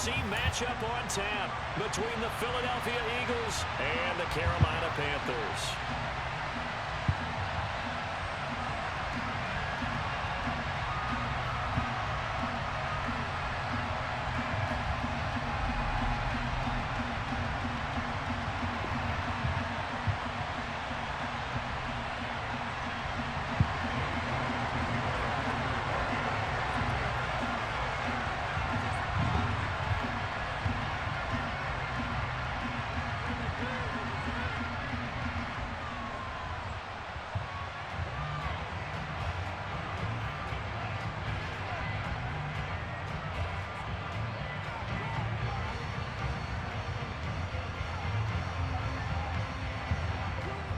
NFC matchup on tap between the Philadelphia Eagles and the Carolina Panthers.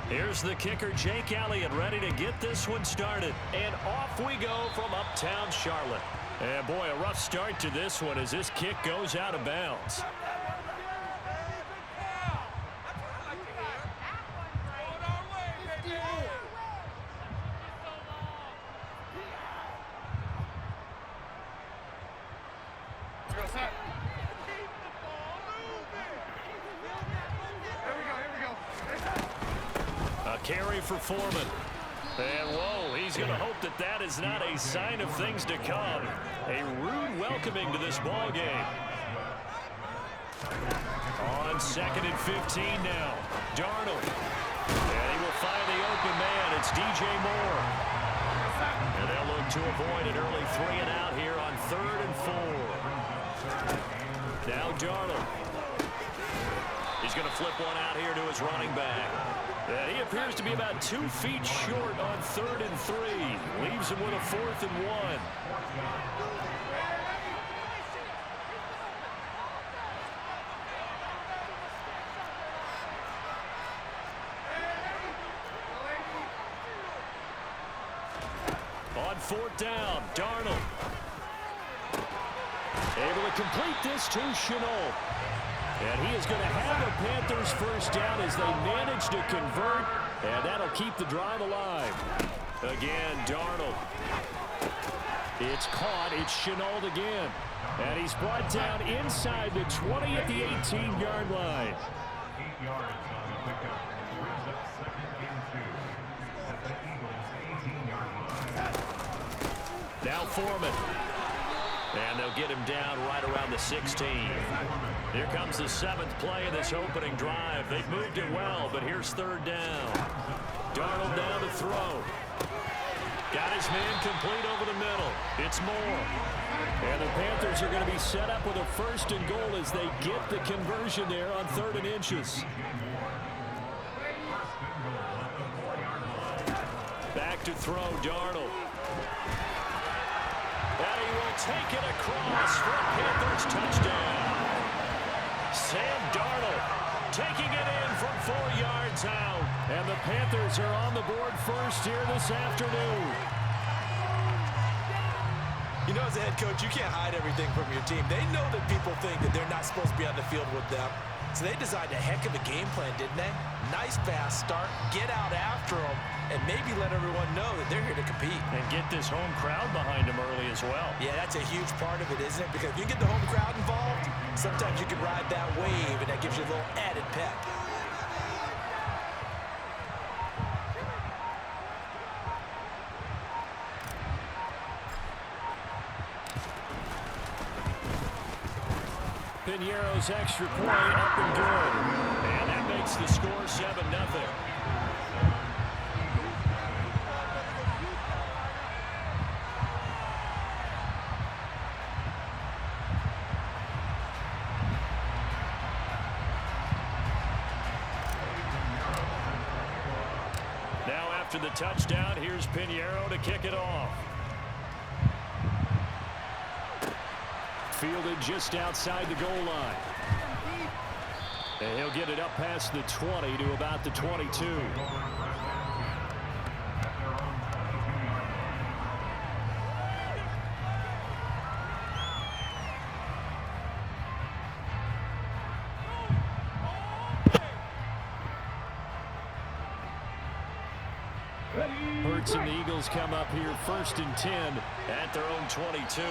Here's the kicker, Jake Elliott, ready to get this one started. And off we go from uptown Charlotte. And boy, a rough start to this one as this kick goes out of bounds. Carry for Foreman. And, whoa, he's going to hope that that is not a sign of things to come. A rude welcoming to this ball game. On 2nd and 15 now. Darnold. And he will find the open man. It's DJ Moore. And they'll look to avoid an early 3 and out here on 3rd and 4. Now Darnold. He's going to flip one out here to his running back. And he appears to be about 2 feet short on 3rd and 3. Leaves him with a 4th and 1. On 4th down, Darnold. Able to complete this to Shenault. And he is going to have a Panthers first down as they manage to convert, and that'll keep the drive alive. Again, Darnold. It's caught. It's Shenault again. And he's brought down inside the 20 at the 18-yard line. 8 yards on the pickup. Brings up 2nd and 2 at the Eagles' 18-yard line. Now Foreman. And they'll get him down right around the 16. Here comes the 7th play of this opening drive. They've moved it well, but here's 3rd down. Darnold down to throw. Got his man complete over the middle. It's Moore. And the Panthers are going to be set up with a 1st and goal as they get the conversion there on 3rd and inches. Back to throw, Darnold. And he will take it across for a Panthers touchdown. Sam Darnold taking it in from 4 yards out. And the Panthers are on the board first here this afternoon. You know, as a head coach, you can't hide everything from your team. They know that people think that they're not supposed to be on the field with them. So they designed a heck of a game plan, didn't they? Nice fast start, get out after them, and maybe let everyone know that they're here to compete. And get this home crowd behind them early as well. Yeah, that's a huge part of it, isn't it? Because if you get the home crowd involved, sometimes you can ride that wave, and that gives you a little added pep. Piñeiro's extra point up and good. And that makes the score 7-0. Now after the touchdown, here's Piñeiro to kick it off. Fielded just outside the goal line. And he'll get it up past the 20 to about the 22. Hurts and the Eagles come up here 1st and 10 at their own 22.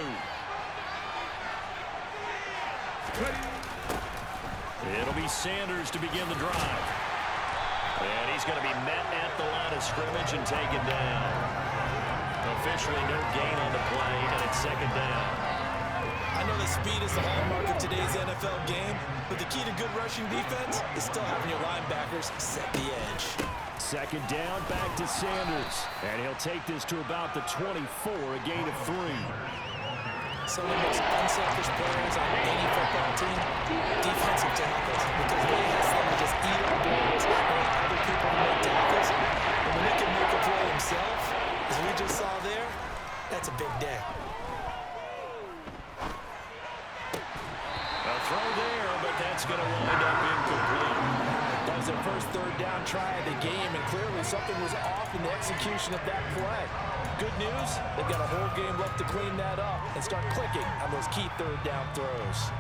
It'll be Sanders to begin the drive. And he's going to be met at the line of scrimmage and taken down. Officially no gain on the play, and it's second down. I know that speed is the hallmark of today's NFL game, but the key to good rushing defense is still having your linebackers set the edge. Second down, back to Sanders. And he'll take this to about the 24, a gain of 3. Some of the most unselfish players on any football team, defensive tackles, because they have them to just eat up balls and let other people make tackles. And when they can make a play himself, as we just saw there, that's a big day. A throw there, but that's going to wind up incomplete. That was their first third down try of the game, and clearly something was off in the execution of that play. Good news, they've got a whole game left to clean that up and start clicking on those key third down throws.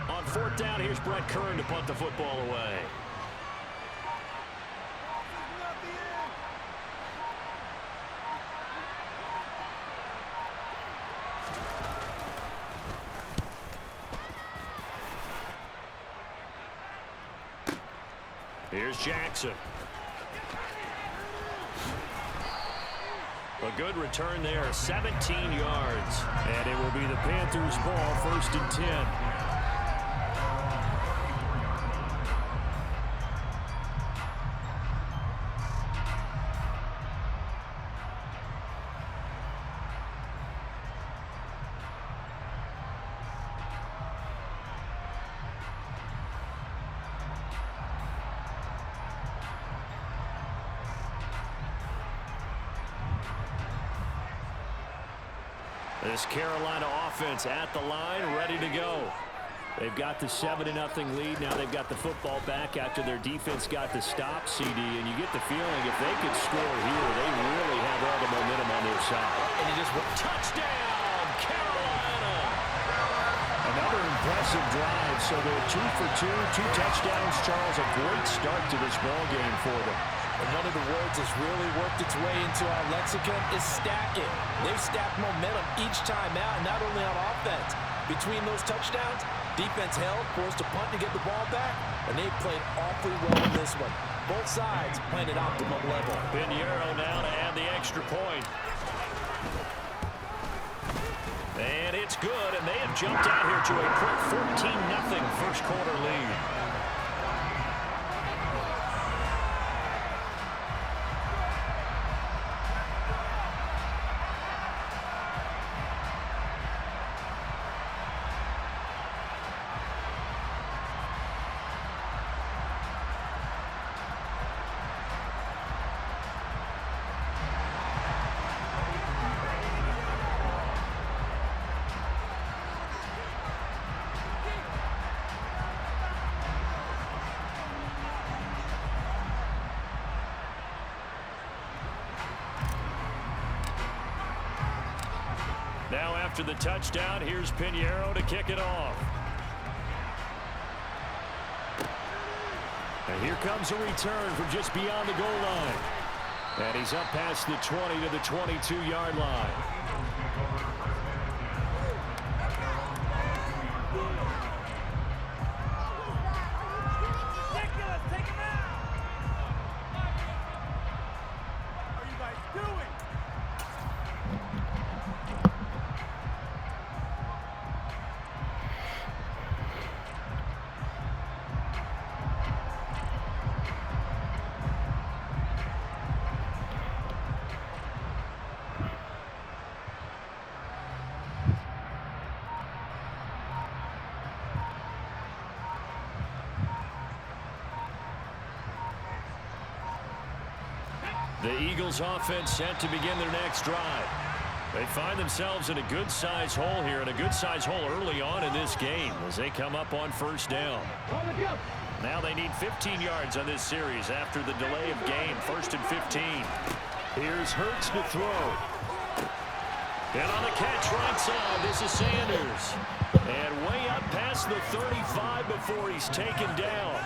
On fourth down, here's Brett Kern to punt the football away. Here's Jackson. A good return there, 17 yards. And it will be the Panthers' ball, 1st and 10. This Carolina offense at the line, ready to go. They've got the 7-0 lead. Now they've got the football back after their defense got the stop, CD. And you get the feeling if they could score here, they really have all the momentum on their side. And he just went touchdown, Carolina. Another impressive drive. So they're 2 for 2, 2 touchdowns. Charles, a great start to this ball game for them. And one of the words that's really worked its way into our lexicon is stacking. They've stacked momentum each time out, not only on offense. Between those touchdowns, defense held, forced to punt to get the ball back, and they played awfully well in this one. Both sides playing at optimum level. Pinheiro now to add the extra point. And it's good, and they have jumped out here to a quick 14-0 first quarter lead. Now after the touchdown, here's Pinheiro to kick it off. And here comes a return from just beyond the goal line. And he's up past the 20 to the 22-yard line. The Eagles offense set to begin their next drive. They find themselves in a good-sized hole here, and a good-sized hole early on in this game as they come up on first down. Now they need 15 yards on this series after the delay of game. 1st and 15. Here's Hurts to throw. And on the catch right side, this is Sanders. And way up past the 35 before he's taken down.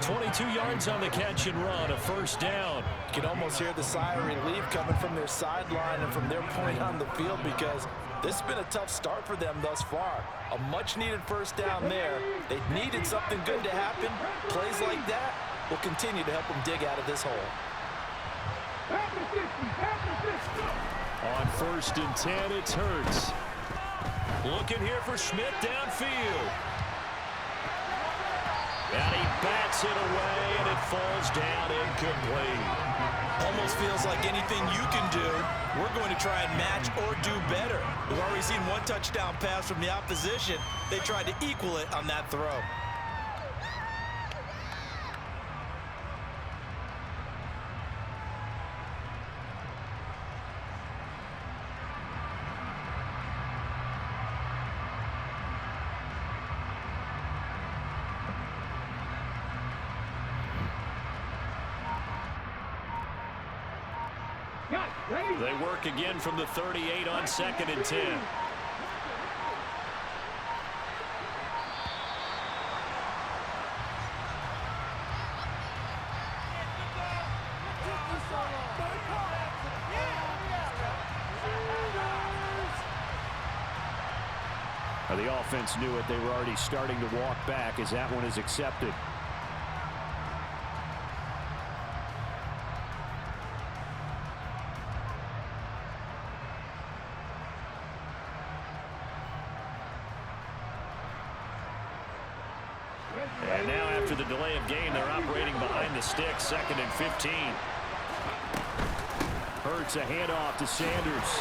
22 yards on the catch and run, a first down. You can almost hear the sigh of relief coming from their sideline and from their point on the field, because this has been a tough start for them thus far. A much-needed first down there. They needed something good to happen. Plays like that will continue to help them dig out of this hole. On 1st and 10, it's Hurts. Looking here for Schmidt downfield. And he bats it away, and it falls down incomplete. Almost feels like anything you can do, we're going to try and match or do better. We've already seen one touchdown pass from the opposition. They tried to equal it on that throw. They work again from the 38 on 2nd and 10. The offense knew it. They were already starting to walk back as that one is accepted. And now after the delay of game, they're operating behind the sticks, 2nd and 15. Hurts a handoff to Sanders.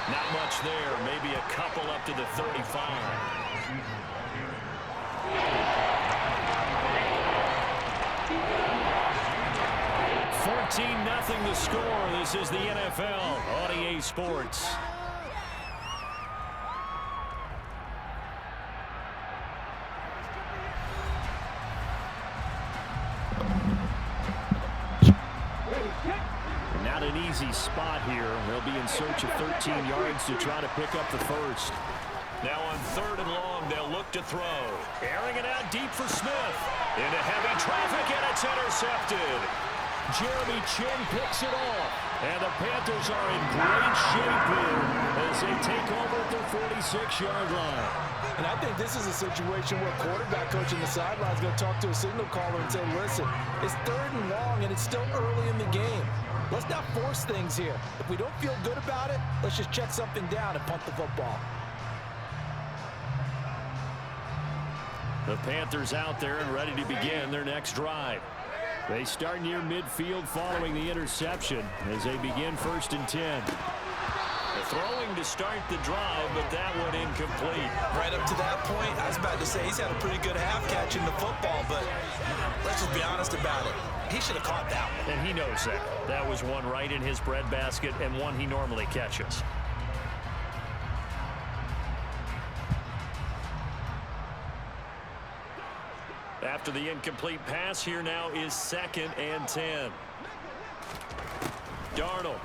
Not much there, maybe a couple up to the 35. 14-0 the score. This is the NFL on EA Sports. Not an easy spot here. They'll be in search of 13 yards to try to pick up the first. Now on 3rd and long, they'll look to throw. Airing it out deep for Smith. Into heavy traffic, and it's intercepted. Jeremy Chin picks it off. And the Panthers are in great shape here as they take over at their 46-yard line. And I think this is a situation where quarterback coach in the sideline is going to talk to a signal caller and say, listen, it's 3rd and long, and it's still early in the game. Let's not force things here. If we don't feel good about it, let's just check something down and punt the football. The Panthers out there and ready to begin their next drive. They start near midfield following the interception as they begin 1st and 10. Throwing to start the drive, but that one incomplete. Right up to that point, I was about to say he's had a pretty good half catching the football, but let's just be honest about it. He should have caught that one. And he knows that. That was one right in his breadbasket and one he normally catches. After the incomplete pass, here now is 2nd and 10. Darnold.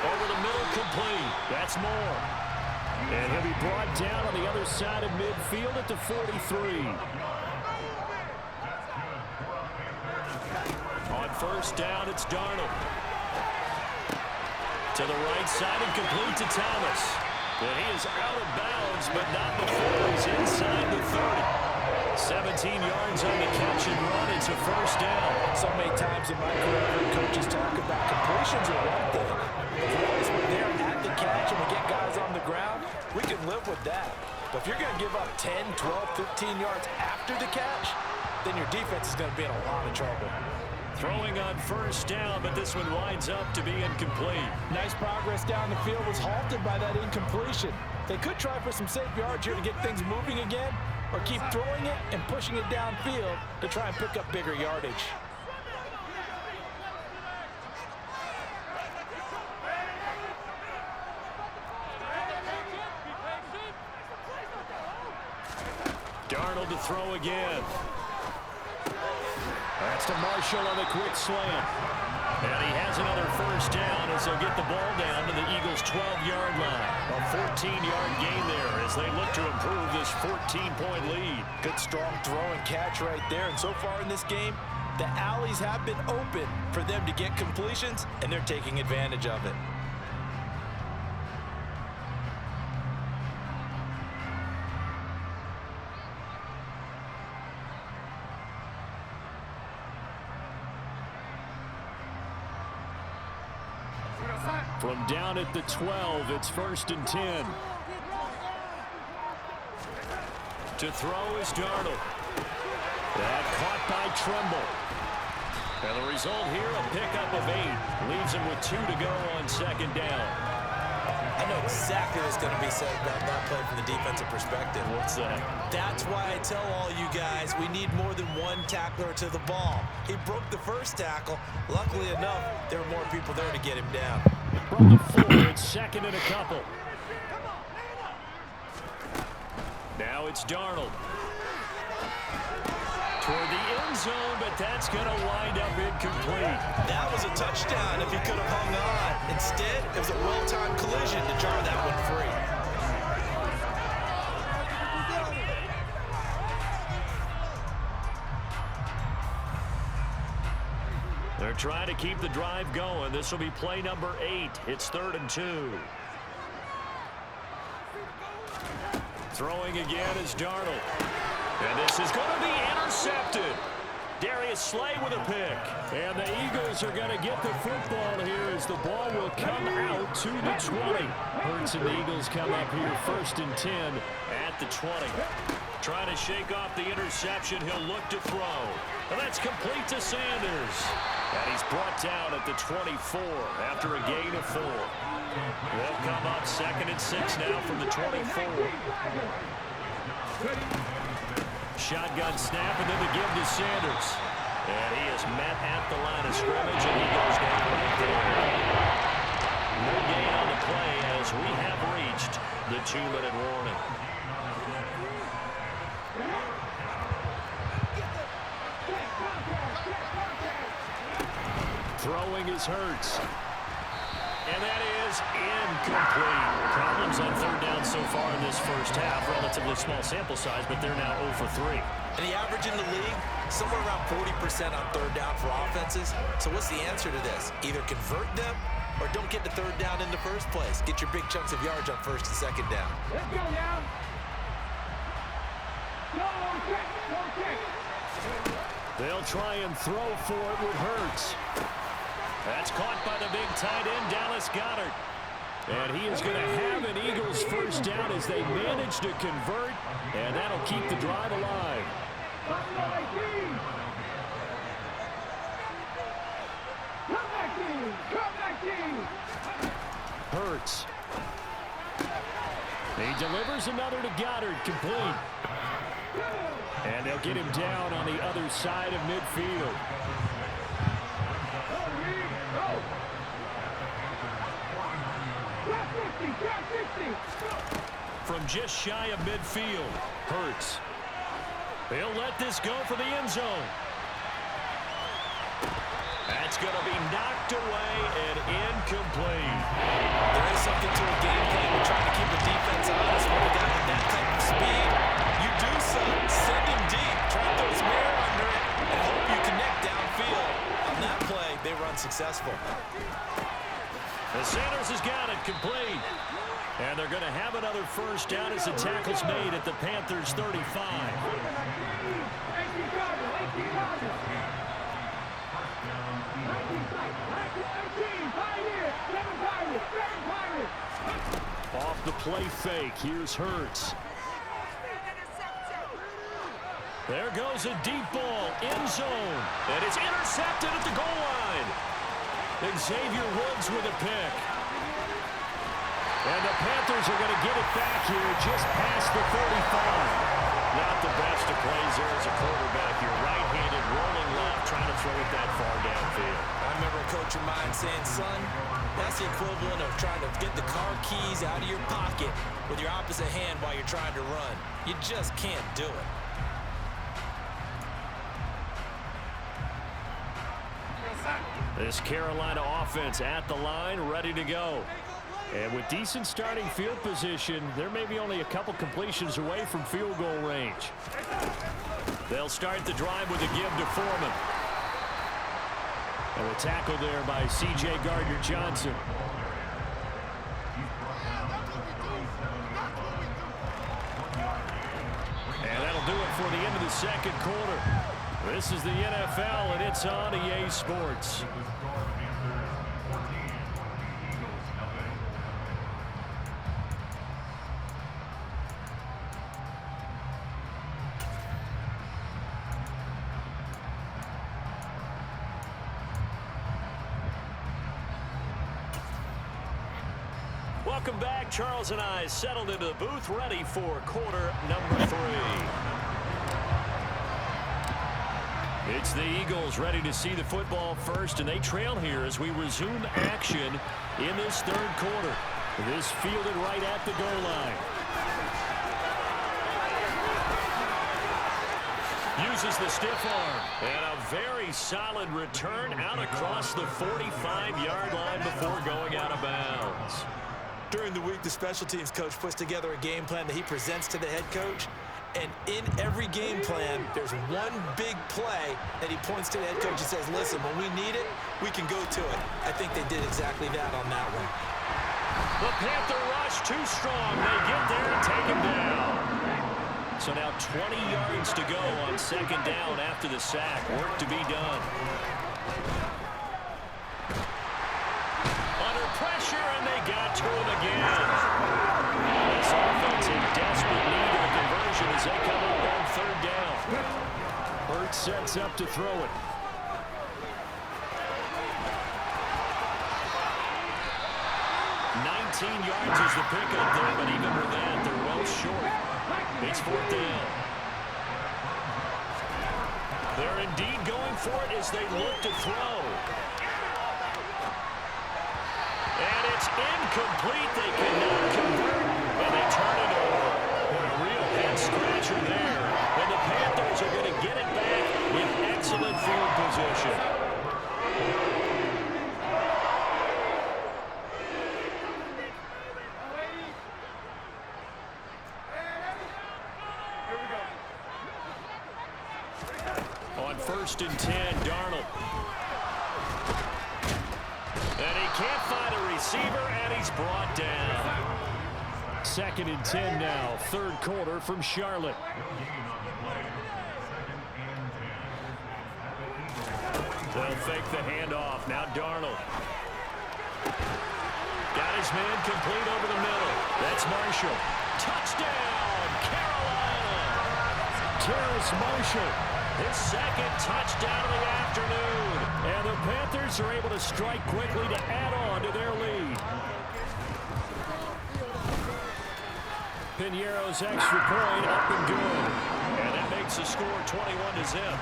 Over the middle, complete. That's more. And he'll be brought down on the other side of midfield at the 43. On 1st down, it's Darnold. To the right side and complete to Thomas. And he is out of bounds, but not before he's inside the 30. 17 yards on the catch and run. It's a first down. So many times in my career, I've heard coaches talk about completions are one thing. As long as we're there at the catch and we get guys on the ground, we can live with that. But if you're going to give up 10, 12, 15 yards after the catch, then your defense is going to be in a lot of trouble. Throwing on 1st down, but this one winds up to be incomplete. Nice progress down the field was halted by that incompletion. They could try for some safe yards here to get things moving again, or keep throwing it and pushing it downfield to try and pick up bigger yardage. Darnold to throw again. That's to Marshall on the quick slant. And he has another first down as they'll get the ball down to the Eagles' 12-yard line. A 14-yard gain there as they look to improve this 14-point lead. Good strong throw and catch right there. And so far in this game, the alleys have been open for them to get completions, and they're taking advantage of it. From down at the 12, it's 1st and 10. To throw is Darnold. That caught by Tremble. And the result here, a pickup of 8. Leaves him with 2 to go on 2nd down. I know exactly what's going to be said about that play from the defensive perspective. What's that? That's why I tell all you guys we need more than one tackler to the ball. He broke the first tackle. Luckily enough, there were more people there to get him down. From the 4, it's 2nd and a couple. Now it's Darnold. Toward the end zone, but that's going to wind up incomplete. That was a touchdown if he could have hung on. Instead, it was a well-timed collision to jar that one free. They're trying to keep the drive going. This will be play number 8. It's 3rd and 2. Throwing again is Darnold. And this is going to be intercepted. Darius Slay with a pick. And the Eagles are going to get the football here as the ball will come out to the 20. Hurts and the Eagles come up here 1st and 10 at the 20. Trying to shake off the interception. He'll look to throw. And that's complete to Sanders. And he's brought down at the 24 after a gain of 4. They'll come up 2nd and 6 now from the 24. Shotgun snap and then the give to Sanders. And he is met at the line of scrimmage and he goes down right there. No gain on the play as we have reached the 2-minute warning. Throwing is Hurts. And that is incomplete. Problems on 3rd down so far in this first half. Relatively small sample size, but they're now 0 for 3. And the average in the league, somewhere around 40% on 3rd down for offenses. So what's the answer to this? Either convert them or don't get to 3rd down in the first place. Get your big chunks of yards on 1st and 2nd down. Let's go now. No, check. They'll try and throw for it with Hurts. That's caught by the big tight end, Dallas Goedert. And he is going to have an Eagles first down as they manage to convert, and that'll keep the drive alive. Hurts. He delivers another to Goddard, complete. And they'll get him down on the other side of midfield. From just shy of midfield, Hurts. They'll let this go for the end zone. That's going to be knocked away and incomplete. There is something to a game plan. We're trying to keep the defense honest when we got that type of speed. You do so. Send him deep. Try to throw some air under it and hope you connect downfield. On that play, they run successful. The Sanders has got it complete. And they're going to have another first down as the tackle's made at the Panthers' 35. Off the play fake, here's Hurts. There goes a deep ball, end zone, and it's intercepted at the goal line. Xavier Woods with a pick. And the Panthers are going to get it back here just past the 35. Not the best of plays there as a quarterback. You're right-handed, rolling left, trying to throw it that far downfield. I remember a coach of mine saying, son, that's the equivalent of trying to get the car keys out of your pocket with your opposite hand while you're trying to run. You just can't do it. This Carolina offense at the line, ready to go. And with decent starting field position, they're maybe only a couple completions away from field goal range. They'll start the drive with a give to Foreman. And a tackle there by C.J. Gardner-Johnson. And that'll do it for the end of the second quarter. This is the NFL, and it's on EA Sports. Welcome back. Charles and I settled into the booth, ready for quarter number 3. It's the Eagles ready to see the football first, and they trail here as we resume action in this third quarter. This fielded right at the goal line. Uses the stiff arm. And a very solid return out across the 45-yard line before going out of bounds. During the week, the special teams coach puts together a game plan that he presents to the head coach. And in every game plan, there's one big play that he points to the head coach and says, listen, when we need it, we can go to it. I think they did exactly that on that one. The Panther rush too strong. They get there and take him down. So now 20 yards to go on second down after the sack. Work to be done. Under pressure, and they got to him again. This offense in desperate need of a conversion as they come up on third down. Hurts sets up to throw it. Yards is the pickup there, but even with that, they're well short. It's fourth down. They're indeed going for it as they look to throw. And it's incomplete. They cannot convert, and they turn it over. A real head-scratcher there. And the Panthers are going to get it back in excellent field position. First and 10, Darnold. And he can't find a receiver, and he's brought down. Second and 10 now, third quarter from Charlotte. They'll fake the handoff. Now Darnold. Got his man complete over the middle. That's Marshall. Touchdown, Carolina. Terrace Marshall. His second touchdown of the afternoon. And the Panthers are able to strike quickly to add on to their lead. Piñeiro's extra point up and good. And that makes the score 21-0.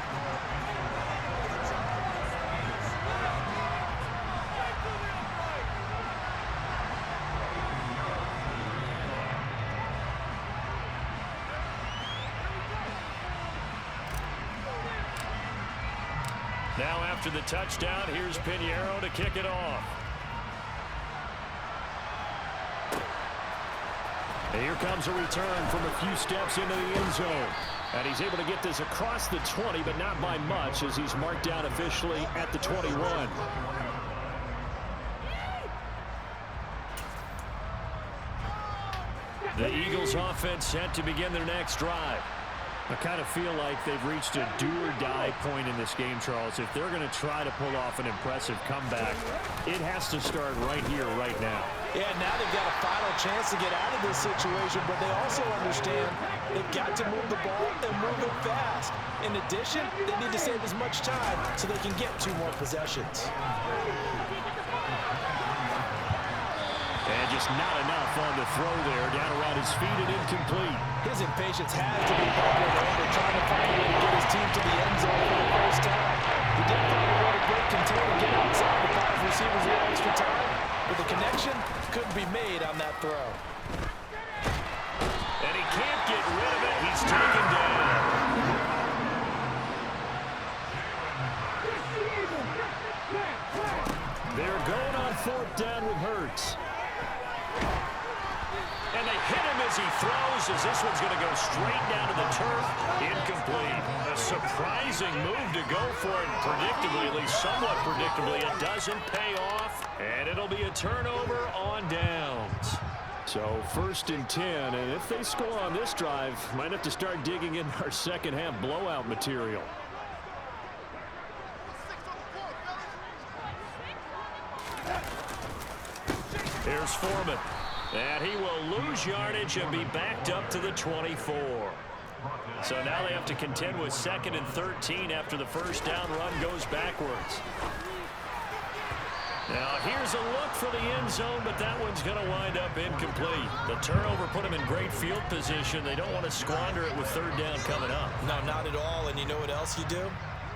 Now after the touchdown, here's Piñeiro to kick it off. And here comes a return from a few steps into the end zone. And he's able to get this across the 20, but not by much, as he's marked down officially at the 21. The Eagles offense set to begin their next drive. I kind of feel like they've reached a do-or-die point in this game, Charles. If they're going to try to pull off an impressive comeback, it has to start right here, right now. Yeah, now they've got a final chance to get out of this situation, but they also understand they've got to move the ball and move it fast. In addition, they need to save as much time so they can get 2 more possessions. And just not enough on the throw there. Down around his feet and incomplete. His impatience has to be bubbling over, trying to find a way to get his team to the end zone for the first time. He did find a way to break contain and get outside the 5 receivers with extra time, but the connection couldn't be made on that throw. And he can't get rid of it. He's taken down. as this one's going to go straight down to the turf. Incomplete. A surprising move to go for it. Predictably, at least somewhat predictably, it doesn't pay off. And it'll be a turnover on downs. So 1st and 10, and if they score on this drive, might have to start digging in our second half blowout material. Here's Foreman. And he will lose yardage and be backed up to the 24. So now they have to contend with 2nd and 13 after the first down run goes backwards. Now here's a look for the end zone, but that one's going to wind up incomplete. The turnover put them in great field position. They don't want to squander it with 3rd down coming up. No, not at all. And you know what else you do?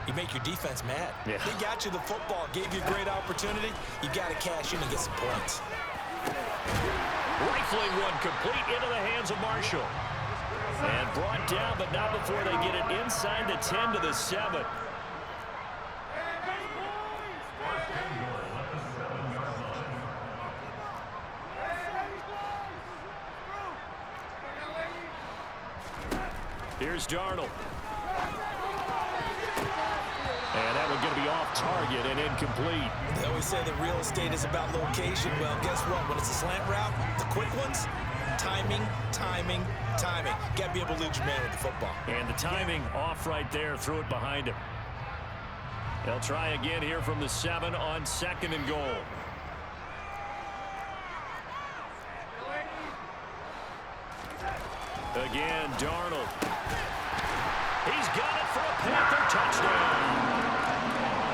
You make your defense mad. Yeah. They got you the football, gave you a great opportunity. You got to cash in and get some points. Rifling one complete into the hands of Marshall. And brought down, but not before they get it inside the 10 to the 7. Here's Darnold. And that one's going to be off target and incomplete. They always say that real estate is about location. Well, guess what? When it's a slant route, the quick ones, timing, timing, timing. Got to be able to lead your man with the football. And the timing off right there. Threw it behind him. They'll try again here from the 7 on 2nd and goal. Again, Darnold. He's got it for a Panther touchdown.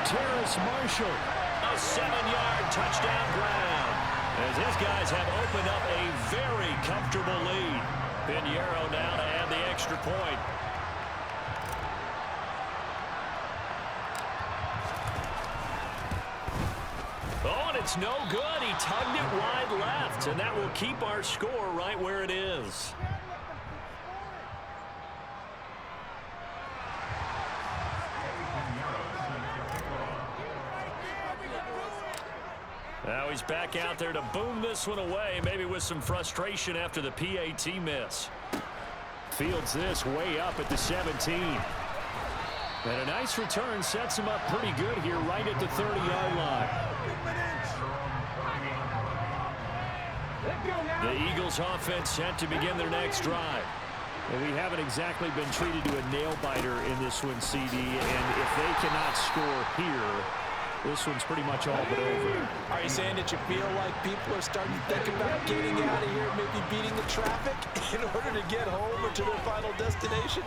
Terrace Marshall, a 7-yard touchdown ground. As his guys have opened up a very comfortable lead. Pinheiro now to add the extra point. Oh, and it's no good. He tugged it wide left, and that will keep our score right where it is. Now he's back out there to boom this one away, maybe with some frustration after the PAT miss. Fields this way up at the 17. And a nice return sets him up pretty good here right at the 30-yard line. The Eagles offense set to begin their next drive. And we haven't exactly been treated to a nail-biter in this one, CD. And if they cannot score here, this one's pretty much all but over. Are you saying that you feel like people are starting to think about getting out of here, maybe beating the traffic in order to get home or to their final destination?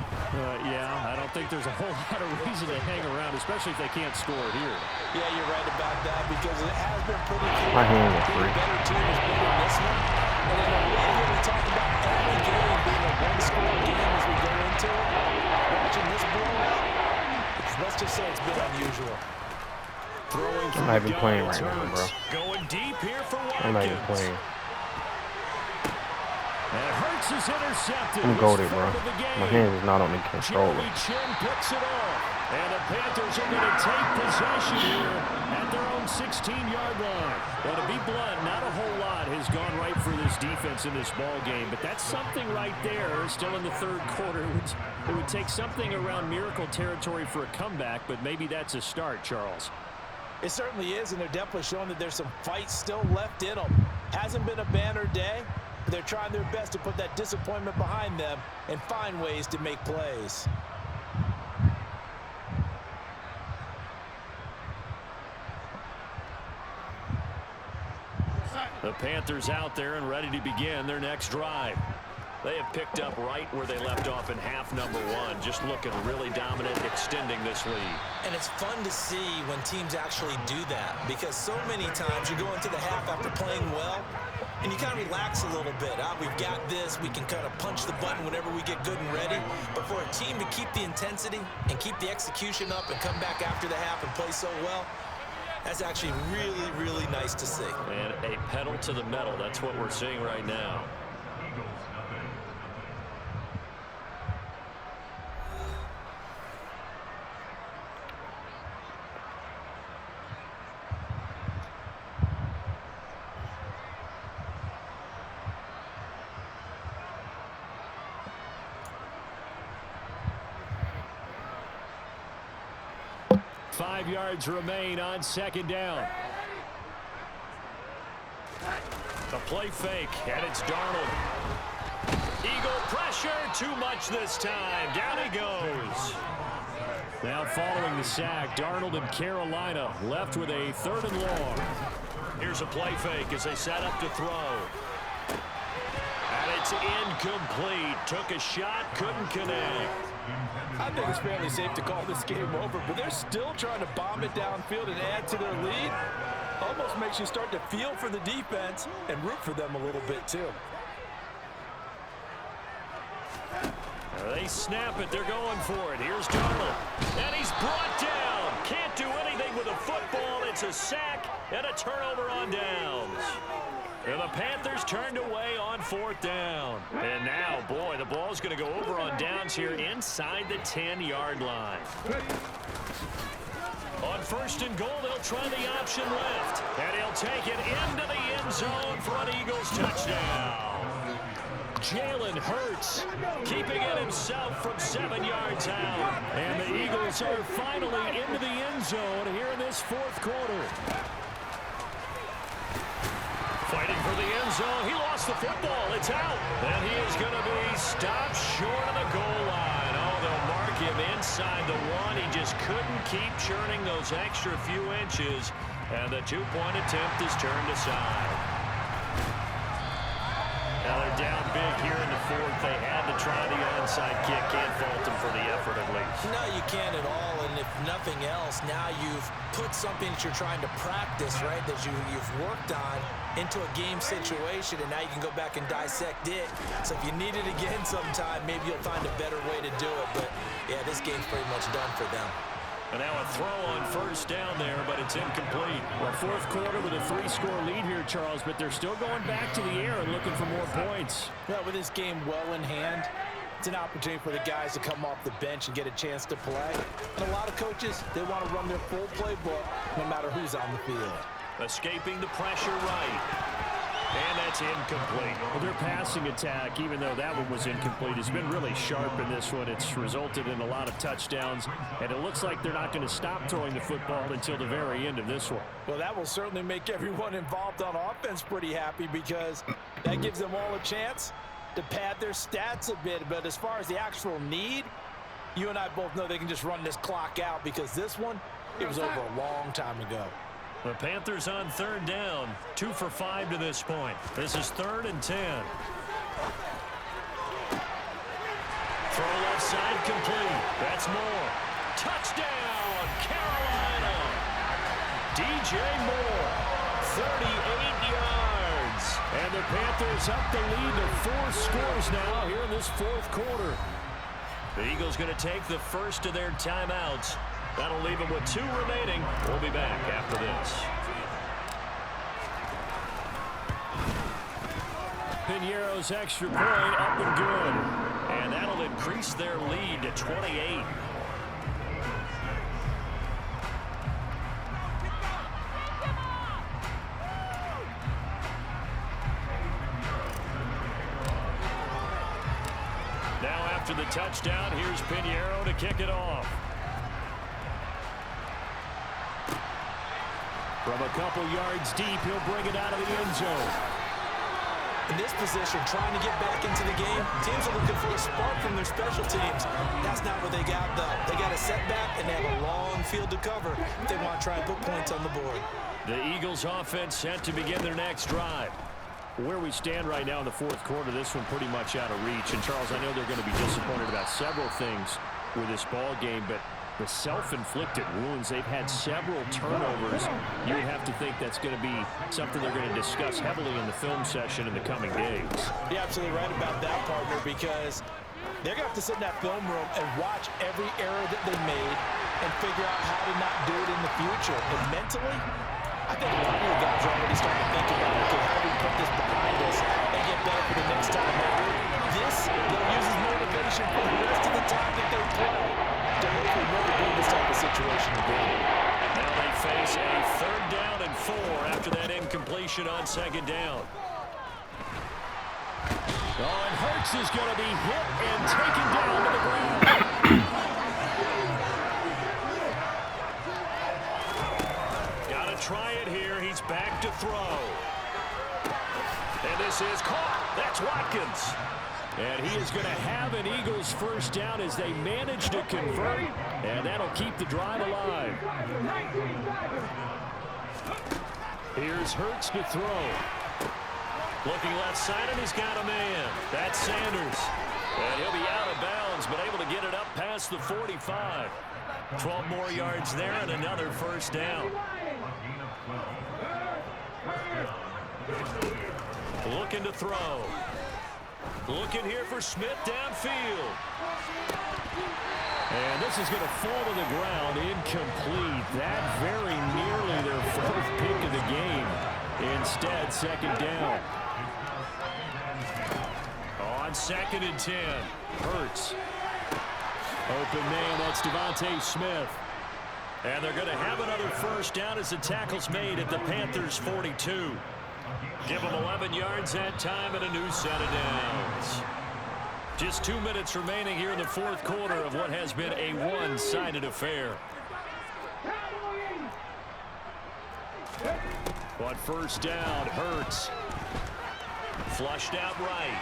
Yeah, I don't think there's a whole lot of reason to hang around, especially if they can't score here. Yeah, you're right about that because it has been pretty clear. My hand is the free. better team has been in this one. And in a way, when we talk about every game being a one-score game as we go into it, watching this blowout, let's just say it's been unusual. Throwing I'm not even playing right now, bro. Going deep here for Watkins. I'm not even playing. And Hurts is intercepted. I'm goated, bro. First of the game. My hand is not on the controller. Jeremy Chin picks it off. And the Panthers are going to take possession here at their own 16-yard line. Well, to be blunt, not a whole lot has gone right for this defense in this ball game, but that's something right there. Still in the 3rd quarter. It would take something around miracle territory for a comeback, but maybe that's a start, Charles. It certainly is, and they're definitely showing that there's some fight still left in them. Hasn't been a banner day, but they're trying their best to put that disappointment behind them and find ways to make plays. The Panthers out there and ready to begin their next drive. They have picked up right where they left off in half number 1, just looking really dominant, extending this lead. And it's fun to see when teams actually do that because so many times you go into the half after playing well and you kind of relax a little bit. We've got this. We can kind of punch the button whenever we get good and ready. But for a team to keep the intensity and keep the execution up and come back after the half and play so well, that's actually really, really nice to see. And a pedal to the metal. That's what we're seeing right now. 5 yards remain on second down. A play fake, and it's Darnold. Eagle pressure, too much this time. Down he goes. Now following the sack, Darnold and Carolina left with a 3rd and long. Here's a play fake as they set up to throw. And it's incomplete. Took a shot, couldn't connect. I think it's fairly safe to call this game over, but they're still trying to bomb it downfield and add to their lead. Almost makes you start to feel for the defense and root for them a little bit too. They snap it. They're going for it. Here's Darnold. And he's brought down. Can't do anything with a football. It's a sack and a turnover on downs. And the Panthers turned away on 4th down. And now, boy, the ball's going to go over on downs here inside the 10-yard line. On 1st and goal, they'll try the option left. And he'll take it into the end zone for an Eagles touchdown. Jalen Hurts keeping it himself from 7 yards out. And the Eagles are finally into the end zone here in this 4th quarter. Fighting for the end zone. He lost the football. It's out. And he is going to be stopped short of the goal line. Oh, they'll mark him inside the 1. He just couldn't keep churning those extra few inches. And the 2-point attempt is turned aside. Now they're down big here in the 4th. They had to try the onside kick. Can't fault them for the effort at least. No, you can't at all. And if nothing else, now you've put something that you're trying to practice, right, that you've worked on into a game situation, and now you can go back and dissect it. So if you need it again sometime, maybe you'll find a better way to do it. But, yeah, this game's pretty much done for them. And now a throw on 1st down there, but it's incomplete. Well, 4th quarter with a 3-score lead here, Charles, but they're still going back to the air and looking for more points. Yeah, with this game well in hand, it's an opportunity for the guys to come off the bench and get a chance to play. And a lot of coaches, they want to run their full playbook no matter who's on the field. Escaping the pressure right. And that's incomplete. Well, their passing attack, even though that one was incomplete, has been really sharp in this one. It's resulted in a lot of touchdowns, and it looks like they're not going to stop throwing the football until the very end of this one. Well, that will certainly make everyone involved on offense pretty happy because that gives them all a chance to pad their stats a bit. But as far as the actual need, you and I both know they can just run this clock out because this one, it was over a long time ago. The Panthers on 3rd down. 2 for 5 to this point. This is 3rd and 10. Throw left side complete. That's Moore. Touchdown, Carolina. DJ Moore, 38 yards. And the Panthers up the lead to 4 scores now here in this 4th quarter. The Eagles going to take the first of their timeouts. That'll leave them with 2 remaining. We'll be back after this. Piñeiro's extra point up and good. And that'll increase their lead to 28. Now after the touchdown, here's Piñeiro to kick it off. From a couple yards deep, he'll bring it out of the end zone. In this position, trying to get back into the game, teams are looking for a spark from their special teams. That's not what they got, though. They got a setback, and they have a long field to cover if they want to try and put points on the board. The Eagles offense set to begin their next drive. Where we stand right now in the 4th quarter, this one pretty much out of reach. And, Charles, I know they're going to be disappointed about several things with this ball game, but the self-inflicted wounds, they've had several turnovers. You would have to think that's going to be something they're going to discuss heavily in the film session in the coming days. You're absolutely right about that, partner, because they're going to have to sit in that film room and watch every error that they made and figure out how to not do it in the future. And mentally, I think a lot of the guys are already starting to think about, okay, how do we put this behind us and get better for the next time? This, they'll use as motivation for the rest of the time that they play to hopefully never be in this type of situation again. Now they face a 3rd down and 4 after that incompletion on 2nd down. Oh, and Hurts is going to be hit and taken down to the ground. This is caught. That's Watkins. And he is going to have an Eagles first down as they manage to convert, and that'll keep the drive alive. Here's Hurts to throw. Looking left side, and he's got a man. That's Sanders. And he'll be out of bounds, but able to get it up past the 45. 12 more yards there and another first down. Looking to throw. Looking here for Smith downfield. And this is going to fall to the ground incomplete. That very nearly their fourth pick of the game. Instead, second down. On 2nd and 10. Hurts. Open man, that's Devontae Smith. And they're going to have another first down as the tackle's made at the Panthers' 42. Give them 11 yards that time and a new set of downs. Just 2 minutes remaining here in the fourth quarter of what has been a one-sided affair. On first down, Hurts. Flushed out right.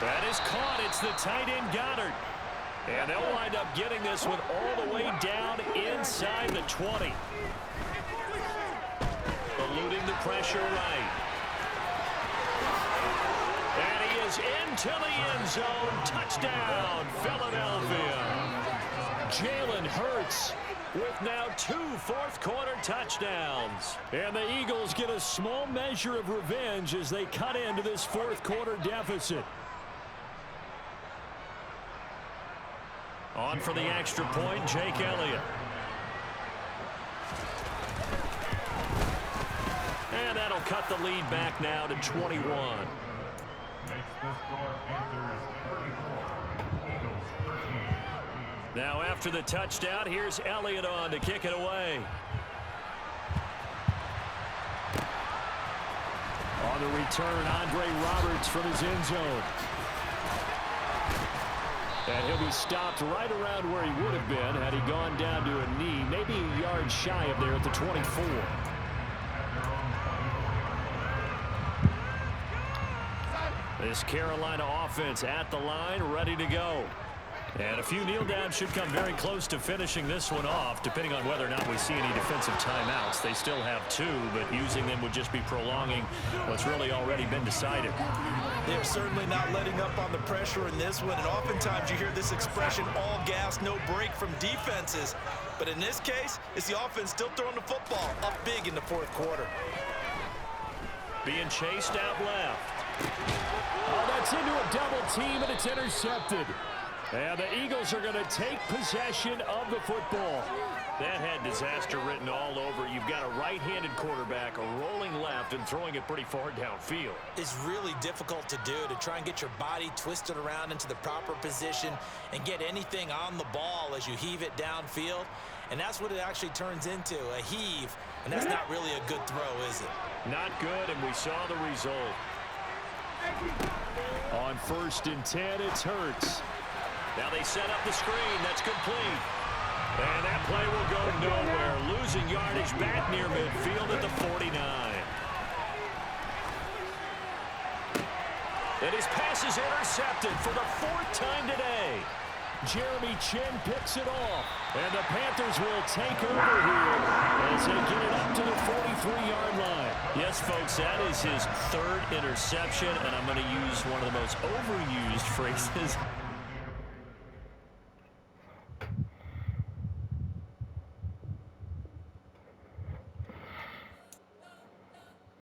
That is caught. It's the tight end Goddard. And they'll wind up getting this one all the way down inside the 20. Eluding the pressure right. And he is into the end zone. Touchdown, Philadelphia. Jalen Hurts with now 2 fourth-quarter touchdowns. And the Eagles get a small measure of revenge as they cut into this fourth-quarter deficit. On for the extra point, Jake Elliott. And that'll cut the lead back now to 21. Makes the score Panthers 34, Eagles 13. Now after the touchdown, here's Elliott on to kick it away. On the return, Andre Roberts from his end zone. And he'll be stopped right around where he would have been had he gone down to a knee, maybe a yard shy of there at the 24. This Carolina offense at the line, ready to go. And a few kneel downs should come very close to finishing this one off, depending on whether or not we see any defensive timeouts. They still have 2, but using them would just be prolonging what's really already been decided. They're certainly not letting up on the pressure in this one, and oftentimes you hear this expression, all gas, no break from defenses. But in this case, it's the offense still throwing the football up big in the fourth quarter. Being chased out left. Oh, that's into a double team, and it's intercepted. And the Eagles are going to take possession of the football. That had disaster written all over. You've got a right-handed quarterback, a rolling left, and throwing it pretty far downfield. It's really difficult to do, to try and get your body twisted around into the proper position and get anything on the ball as you heave it downfield. And that's what it actually turns into, a heave. And that's not really a good throw, is it? Not good, and we saw the result. On 1st and 10, it's Hurts. Now they set up the screen. That's complete. And that play will go nowhere. Losing yardage back near midfield at the 49. And his pass is intercepted for the 4th time today. Jeremy Chin picks it off. And the Panthers will take over here as they get it up to the 43-yard line. Yes, folks, that is his 3rd interception, and I'm going to use one of the most overused phrases